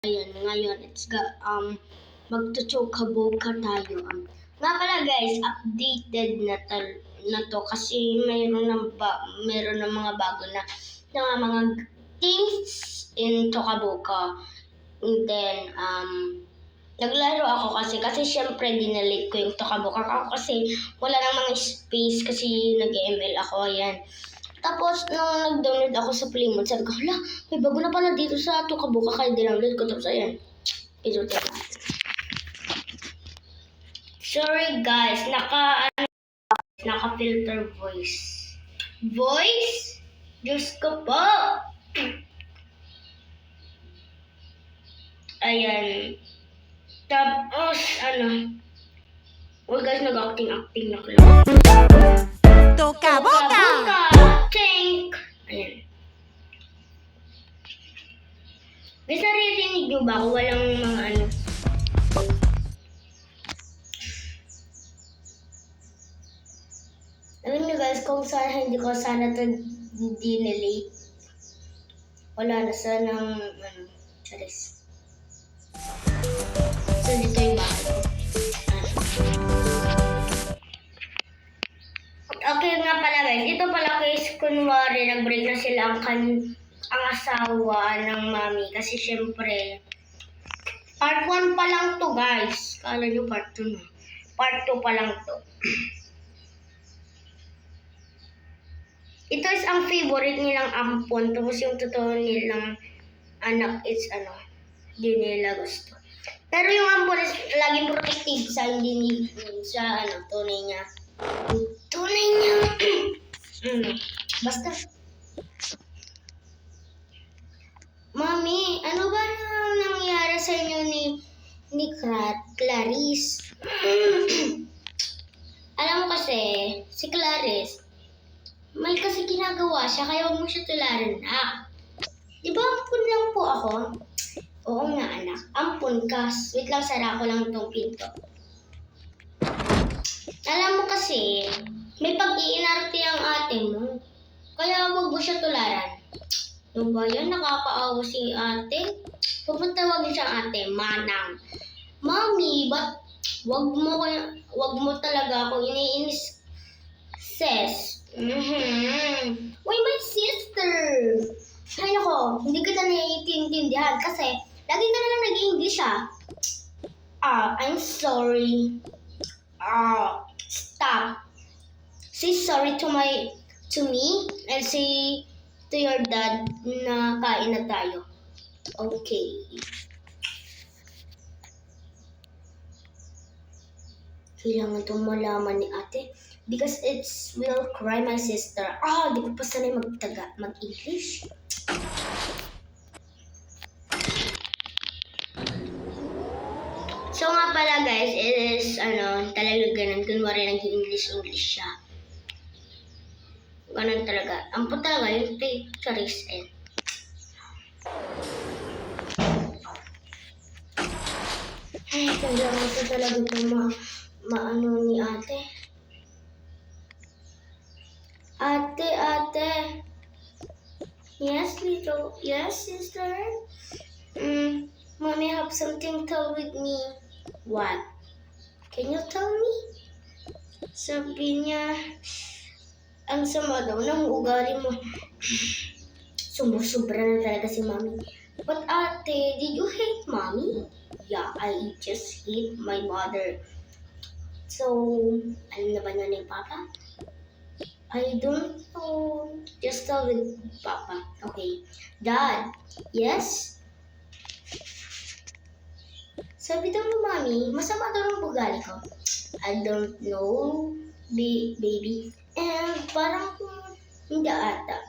Ayan, ngayon, magtutukaboka tayo. Nga pala guys, updated na to kasi meron na mga bago na mga things in Tokaboka. And then, naglaro ako kasi syempre dinelete ko yung Tokaboka ako kasi wala nang mga space kasi nag-ML ako, ayan. Tapos, nung nag-download ako sa Playmode, sabi ko, hala, may bago na pala dito sa Tokaboka kaya download ko. Tapos, ayan, pinutin natin. Sorry guys, naka-filter voice. Voice? Diyos ko po! Ayan. Tapos, well guys, nag-acting na ko lang. Tokaboka! Tink! Ayan. Guys, naririnig nyo ba kung walang mga alam nyo guys, kung hindi ko sana ito dinelete. Wala na sanang, charis. So, dito yung bahay ko. Okay nga pala guys, ito pala guys, kunwari nag-break na sila ang asawa ng mami. Kasi syempre, part 1 pa lang to guys. Kala nyo part 2 na. Part 2 pa lang to. Ito is ang favorite nilang ampon. Tapos yung totoo nilang anak is hindi nila gusto. Pero yung ampon is laging protective sa tunay niya. Tunay niya. Basta. Mami, ano ba nangyari sa inyo ni Clarice? Alam mo kasi, si Clarice, may kasi ginagawa siya, kaya huwag mo siya tularan. Di ba ampun lang po ako? Oo nga anak, ampun ka. Wait lang, sara ko lang itong pinto. Alam mo kasi, may pag-iinarte ang ate mo. Kaya huwag mo siya tularan. Ano ba yan? Nakakaawa si ate. Pupunta wag niyo siyang ate, manang. Mami, ba't wag mo talaga ako iniinis, sis. Why my sister? Ay nako, hindi kita naiintindihan kasi lagi ka na lang nag-English I'm sorry. Stop. Say sorry to me and say to your dad na kain na tayo. Okay. Kailangan itong malaman ni ate because it will cry my sister. Di ko pa sanay mag-English. So nga pala guys, it is talaga ganun. Kunwari nag-English siya. Ganun talaga. Ampun talaga yung Charis and ay, kailangan ko talaga itong maano ni ate. Ate. Yes, little. Yes, sister. Mommy have something to tell with me. What? Can you tell me? Sabi niya, ang sama daw ng ugali mo. Sumusubra na talaga si mommy. But ate, did you hate mommy? Yeah, I just hate my mother. So, alam na ba niya ni Papa? I don't know. Just tell with Papa. Okay. Dad, yes? Sabi daw ni Mommy, masama daw ng ugali ko. I don't know, baby. And parang hindi ata.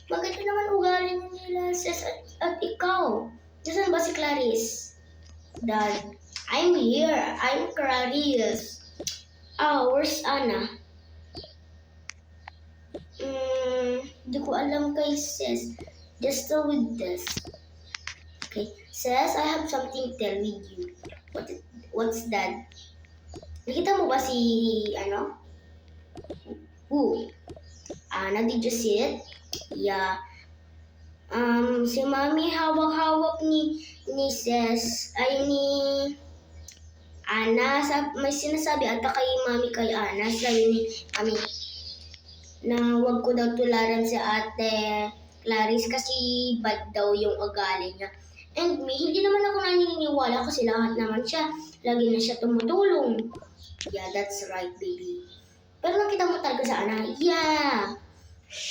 Maganda naman ugali nila, sis, at ikaw. Nasaan ba si Clarice? Dad, I'm here. I'm Clarice. Where's Anna? Di ko alam kay sis. Just go with this. Okay. Sis, I have something to tell with you. What's that? Nakita mo ba si, Who? Anna, did you see it? Yeah. Si Mommy hawak-hawak ni ni Ana, may sinasabi ata kay Mami kay Ana, sabi ni Mami, na wag ko daw tularan si Ate Clarice kasi bad daw yung ugali niya. And me, hindi naman ako naniniwala kasi lahat naman siya, lagi na siya tumutulong. Yeah, that's right, baby. Pero nakita mo talaga sa Ana, yeah.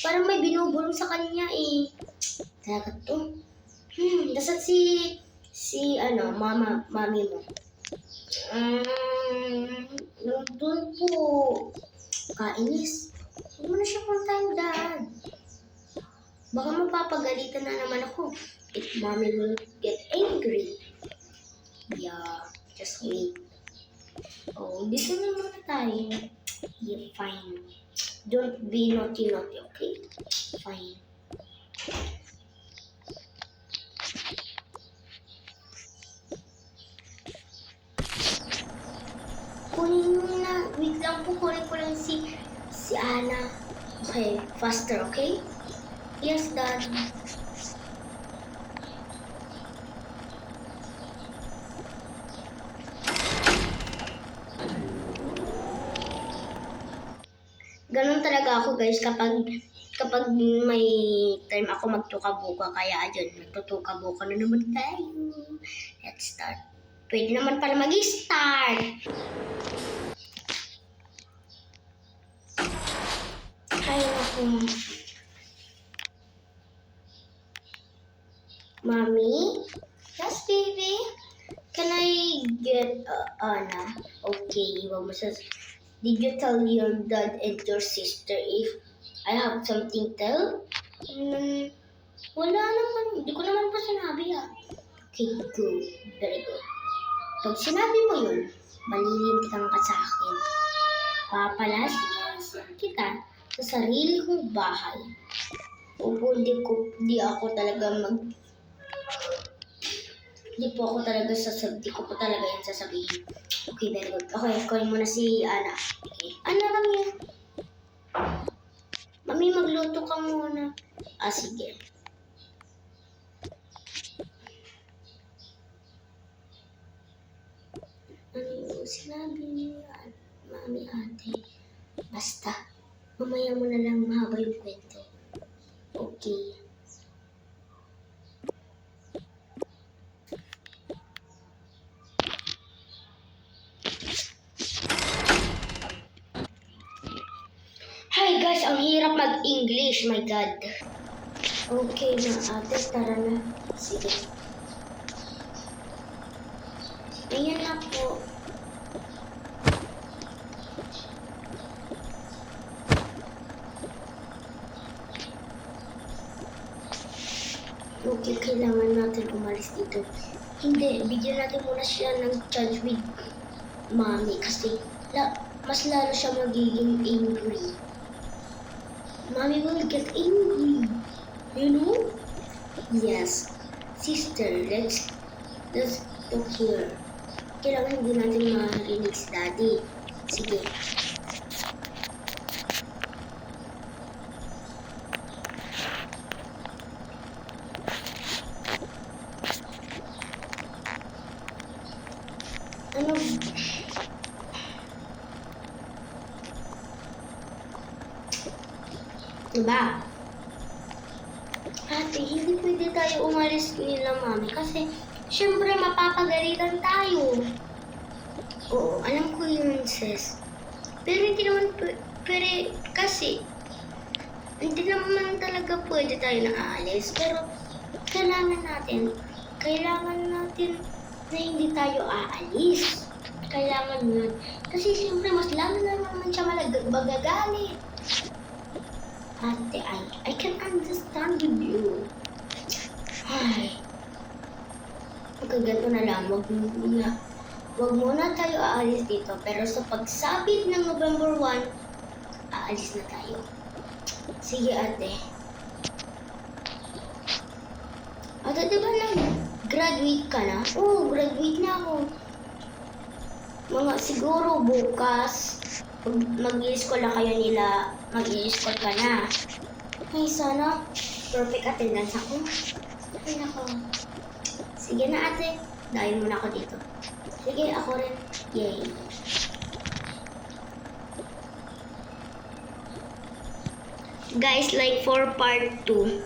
Parang may binubulong sa kanya eh. Talaga to. Dasan mami mo. Nandun po. Kainis. Huwag mo na siya puntahan daan. Baka mapapagalitan na naman ako. If mommy will get angry. Yeah, just wait. Oh, dito na muna tayo. Yeah, fine. Don't be naughty, okay? Fine. Kunin mo na. Wait lang po, kunin ko lang si Ana. Okay, faster, okay? Yes, Dad. Ganun talaga ako guys kapag may time ako magtukabuka, kaya ayun, magtutukabuka na naman tayo. Let's start. Pwede naman pala mag-start. Ay, naku. Mommy? Yes, baby? Can I get Anna? Okay, wag mo did you tell your dad and your sister if I have something to tell? Wala naman. Hindi ko naman pa sinabi Okay, good. Very good. Pag sinabi mo yun, malilintikan ka sa akin. Papalasin kita sa sarili kong bahay. Hindi ko po talaga yan sasabihin. Okay, very good. Okay, call mo na si Ana. Okay. Ana kami. Mami, magluto ka muna. Sige. Ano yung sinabi ni Mami, Ate? Basta, mamaya mo na lang mahaba yung kwento. Okay. Hi guys, ang hirap mag-English, my God. Okay na ate, tara na. Sige. Ayan na po. Okay, kailangan natin umalis dito. Hindi, bigyan natin muna siya ng charge with Mommy kasi mas lalo siya magiging angry. Mommy will get angry. You know? Yes. Sister, let's talk here. Kailangan hindi natin marinig si Daddy. Sige. Ano? Diba? Ate, hindi pwede tayo umalis nila, Mami, kasi syempre mapapagalitan tayo. Oo, alam ko yun, sis. Pero hindi naman, kasi hindi naman talaga pwede tayo na aalis. Pero kailangan natin na hindi tayo aalis. Kailangan yun. Kasi siyempre mas lalo na naman siya magagalit. Ate, I can understand with you. Ay. Ganito na lang, wag muna tayo aalis dito. Pero sa pagsapit ng November 1, aalis na tayo. Sige, ate. Ate, diba graduate ka na? Oo, graduate na ako. Siguro bukas, mag-i-school na kayo nila, mag-i-school ka na. Ay, sana perfect attendance ako. Ay, nako. Si Sige na ate, dahil muna ako dito. Sige, ako rin. Yay. Guys, like for part 2.